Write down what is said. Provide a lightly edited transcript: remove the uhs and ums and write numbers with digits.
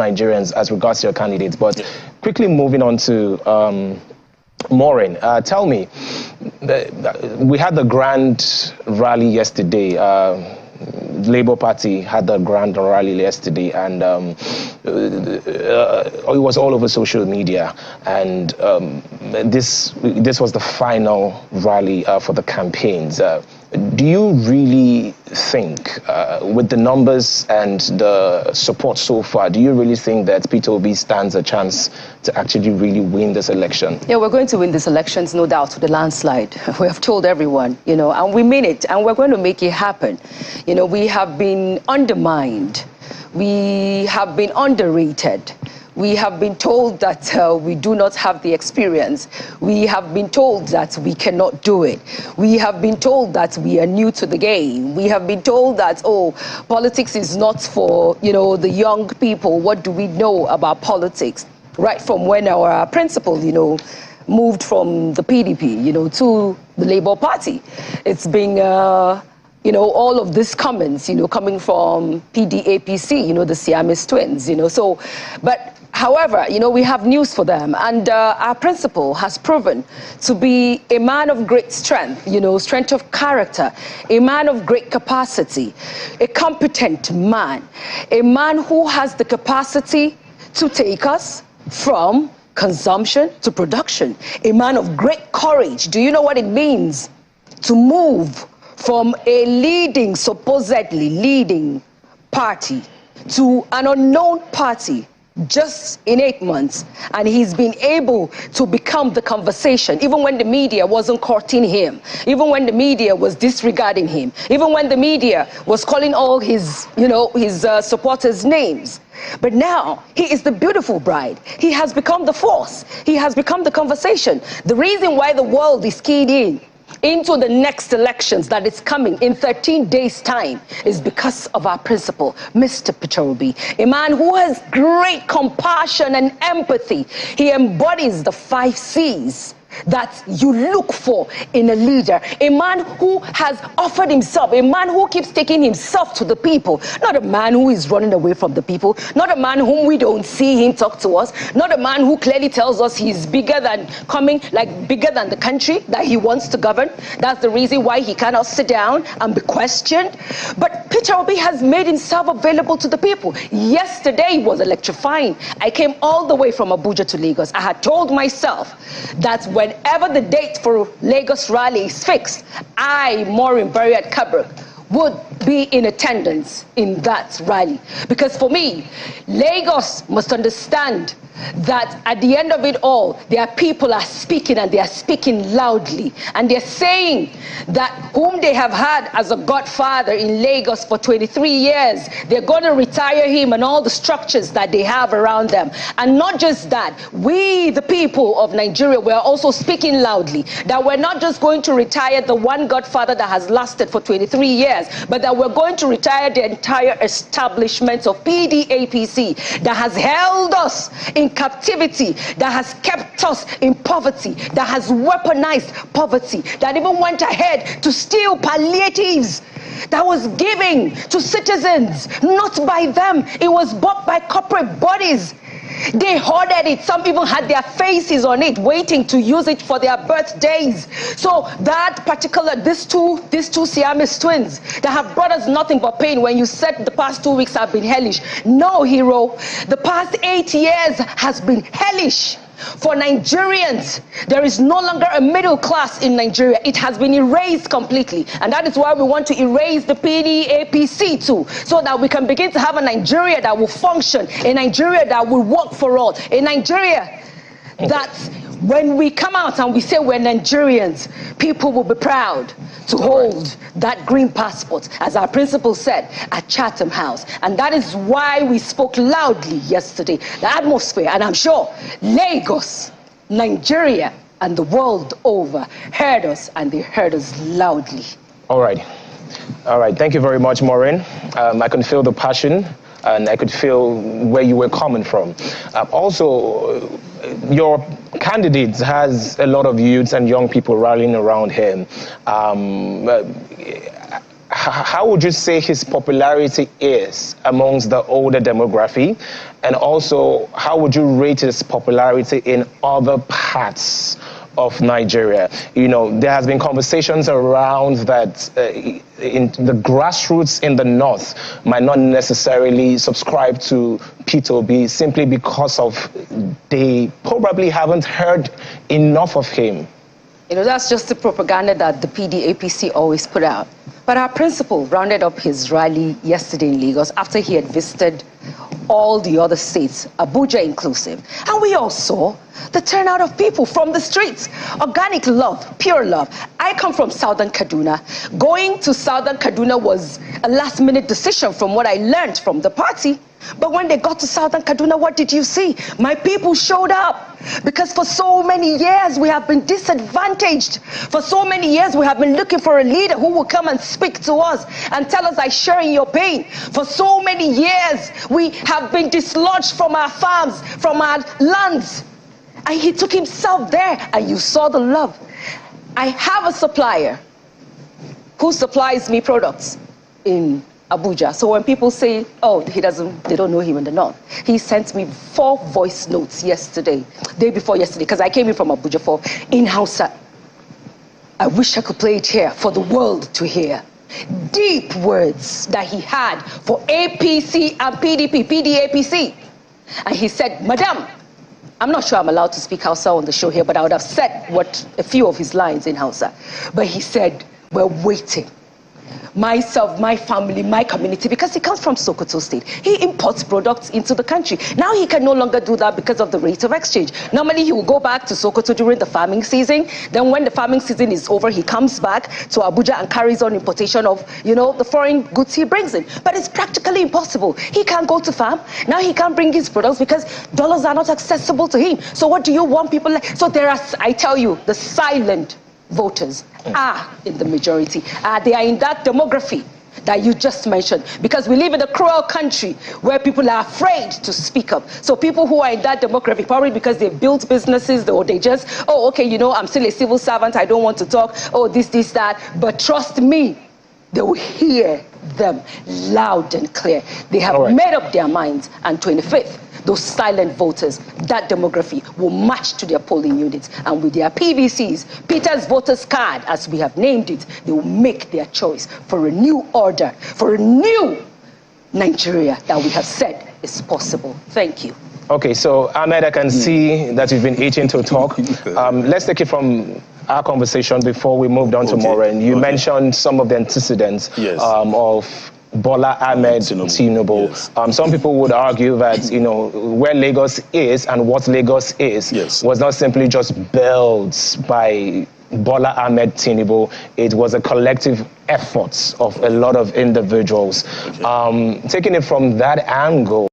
Nigerians as regards to your candidates. But quickly moving on to Maureen, tell me, we had the grand rally yesterday. Labour Party had the grand rally yesterday, and it was all over social media. And this was the final rally for the campaigns. Do you really think, with the numbers and the support so far, do you really think that Peter Obi stands a chance to actually really win this election? Yeah, we're going to win this elections, no doubt, with a landslide. We have told everyone, you know, and we mean it, and we're going to make it happen. You know, we have been undermined. We have been underrated. We have been told that we do not have the experience. We have been told that we cannot do it. We have been told that we are new to the game. We have been told that, oh, politics is not for, you know, the young people. What do we know about politics? Right from when our principal, you know, moved from the PDP, you know, to the Labour Party. It's been, you know, all of these comments, you know, coming from PDAPC, you know, the Siamese twins, you know. So, but however, you know, we have news for them, and our principal has proven to be a man of great strength, you know, strength of character, a man of great capacity, a competent man, a man who has the capacity to take us from consumption to production, a man of great courage. Do you know what it means to move from a leading, supposedly leading party to an unknown party just in 8 months? And he's been able to become the conversation, even when the media wasn't courting him, even when the media was disregarding him, even when the media was calling all his, you know, his supporters names. But now he is the beautiful bride. He has become the force. He has become the conversation. The reason why the world is keyed in into the next elections that is coming in 13 days' time is because of our principal, Mr. Peter Obi, a man who has great compassion and empathy. He embodies the 5 C's that you look for in a leader, a man who has offered himself, a man who keeps taking himself to the people, not a man who is running away from the people, not a man whom we don't see him talk to us, not a man who clearly tells us he's bigger than bigger than the country that he wants to govern. That's the reason why he cannot sit down and be questioned. But Peter Obi has made himself available to the people. Yesterday was electrifying. I came all the way from Abuja to Lagos. I had told myself that whenever the date for Lagos rally is fixed, I, Maureen Bariat-Kabrak, would be in attendance in that rally. Because for me, Lagos must understand that at the end of it all, their people are speaking, and they are speaking loudly. And they're saying that whom they have had as a godfather in Lagos for 23 years, they're going to retire him and all the structures that they have around them. And not just that, we, the people of Nigeria, we're also speaking loudly that we're not just going to retire the one godfather that has lasted for 23 years, but that we're going to retire the entire establishment of PDAPC that has held us in captivity, that has kept us in poverty, that has weaponized poverty, that even went ahead to steal palliatives that was given to citizens, not by them. It was bought by corporate bodies. They hoarded it. Some even had their faces on it, waiting to use it for their birthdays. So that particular, these two Siamese twins that have brought us nothing but pain. When you said the past 2 weeks have been hellish, no, hero, the past 8 years has been hellish. For Nigerians, there is no longer a middle class in Nigeria. It has been erased completely. And that is why we want to erase the PDAPC too, so that we can begin to have a Nigeria that will function, a Nigeria that will work for all, a Nigeria that when we come out and we say we're Nigerians, people will be proud to hold that green passport, as our principal said, at Chatham House. And that is why we spoke loudly yesterday. The atmosphere, and I'm sure Lagos, Nigeria, and the world over heard us, and they heard us loudly. All right. Thank you very much, Maureen. I can feel the passion, and I could feel where you were coming from. Also, your candidate has a lot of youths and young people rallying around him. how would you say his popularity is amongst the older demography? And also, how would you rate his popularity in other parts of Nigeria? You know, there has been conversations around that in the grassroots in the north might not necessarily subscribe to Peter Obi simply because of they probably haven't heard enough of him. You know, that's just the propaganda that the PDAPC always put out. But our principal rounded up his rally yesterday in Lagos after he had visited all the other states, Abuja inclusive. And we all saw the turnout of people from the streets. Organic love, pure love. I come from Southern Kaduna. Going to Southern Kaduna was a last-minute decision from what I learned from the party. But when they got to Southern Kaduna, what did you see? My people showed up. Because for so many years, we have been disadvantaged. For so many years, we have been looking for a leader who will come and speak to us and tell us, I share in your pain. For so many years, we have been dislodged from our farms, from our lands. And he took himself there, and you saw the love. I have a supplier who supplies me products in Abuja. So when people say, oh, they don't know him in the north. He sent me 4 voice notes yesterday, day before yesterday, because I came in from Abuja for in-house. I wish I could play it here for the world to hear. Deep words that he had for APC and PDP, PDAPC. And he said, Madam, I'm not sure I'm allowed to speak Hausa on the show here, but I would have said a few of his lines in Hausa. But he said, we're waiting. Myself, my family, my community, because he comes from Sokoto State. He imports products into the country. Now he can no longer do that because of the rate of exchange. Normally he will go back to Sokoto during the farming season. Then when the farming season is over, he comes back to Abuja and carries on importation of, you know, the foreign goods he brings in. But it's practically impossible. He can't go to farm. Now he can't bring his products because dollars are not accessible to him. So what do you want people like? So there are, I tell you, the silent voters are in the majority. They are in that demography that you just mentioned, because we live in a cruel country where people are afraid to speak up. So people who are in that demographic, probably because they built businesses, or they just, oh, okay, you know, I'm still a civil servant, I don't want to talk, oh, this, that. But trust me, they will hear them loud and clear. They have made up their minds, and 25th, those silent voters, that demography will march to their polling units, and with their PVCs, Peter's Voters Card, as we have named it, they will make their choice for a new order, for a new Nigeria that we have said is possible. Thank you. Okay, so Ahmed, I can see that you've been itching to talk. Let's take it from our conversation before we moved on to Maureen. You mentioned some of the antecedents of Bola Ahmed Tinubu. Yes. Some people would argue that, you know, where Lagos is and what Lagos is was not simply just built by Bola Ahmed Tinubu. It was a collective effort of a lot of individuals. Taking it from that angle,